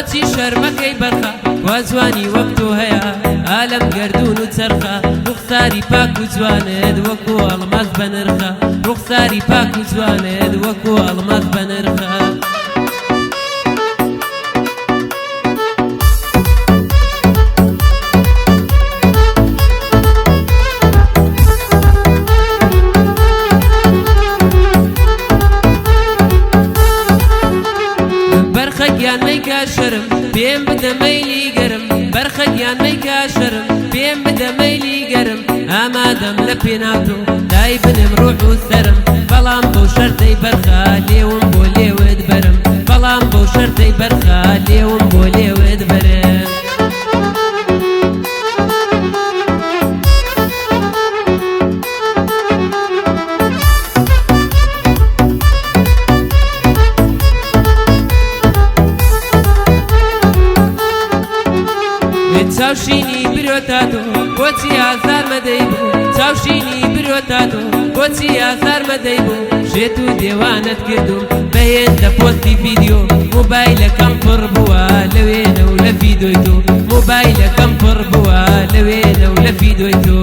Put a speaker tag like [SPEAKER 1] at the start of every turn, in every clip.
[SPEAKER 1] بۆچی شەرمەکەی بەرخە وازوانی وەک تۆ هەیە ئالەم گەردوون و چەرخە ڕوخساری پاک و جوانت وەکو ئەڵماس بە نرخە ڕوخساری پاک و جوانت وەکو ئەڵماس بە نرخە بەرخەگیان مەیکا شەرم پێم بدە مەیلی گەرم بەرخەگیان مەیکا شەرم پێم بدە مەیلی گەرم ئامادەم لە پێناوتۆ دای بنم ڕوح و سەرم بەڵام بۆ شەرتەی بەرخە لێوم بۆ لێوت بەرم بەڵام بۆ شەرتەی بەرخە لێوم بۆ لێوت بەرم چاوشینی برۆتاتۆ بۆچی ئازار مەدەی بوو چاوشینی برۆتاتۆ بۆچی ئازار مەدەی بوو ژێت و دێوانت کردوم بەهێندە پۆستی ڤیدیۆ مۆبایلەکەم پڕ بووە لەوێنە و لە ڤیدۆی تۆ مۆبایلەکەم پڕ بووە لەوێنە و لە ڤیدۆی تۆ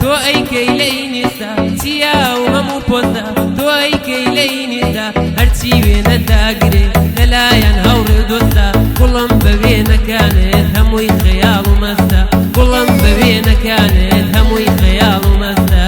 [SPEAKER 1] تۆ ئەیکەی لەی نیستا چیا و هەموو پۆستا تۆ ئەیکەی لەی نیستا هەرچی وێنە داگرێ لەلایەن هەوڕێ دۆستا گوڵم بە وێنەکانت هەمووی خەیاڵ و مەستە گوڵم بە وێنەکانت هەمووی خەیاڵ و مەستە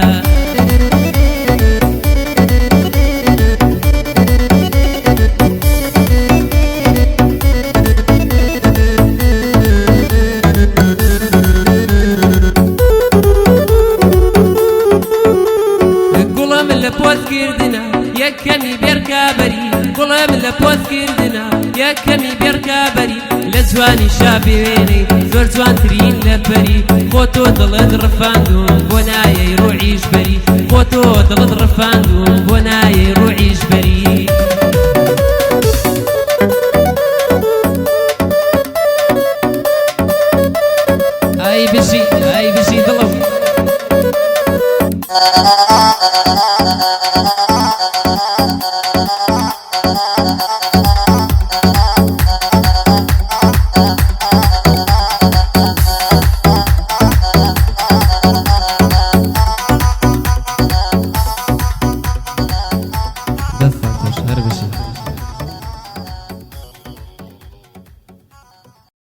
[SPEAKER 1] پۆزکردنە یەکەمی بێرکابەری گوڵم لە پۆزکردنە یەکەمی بێرکابەری لە جوانی شابێ وێنەی زۆر جوانترین لە پەری بۆ تۆ دڵت ڕفاندوم بۆ نایەی ڕوحیش بەری بۆ تۆ دڵت ڕفاندوم بۆ نایەی ڕوحیش بەری ئای بژی دڵم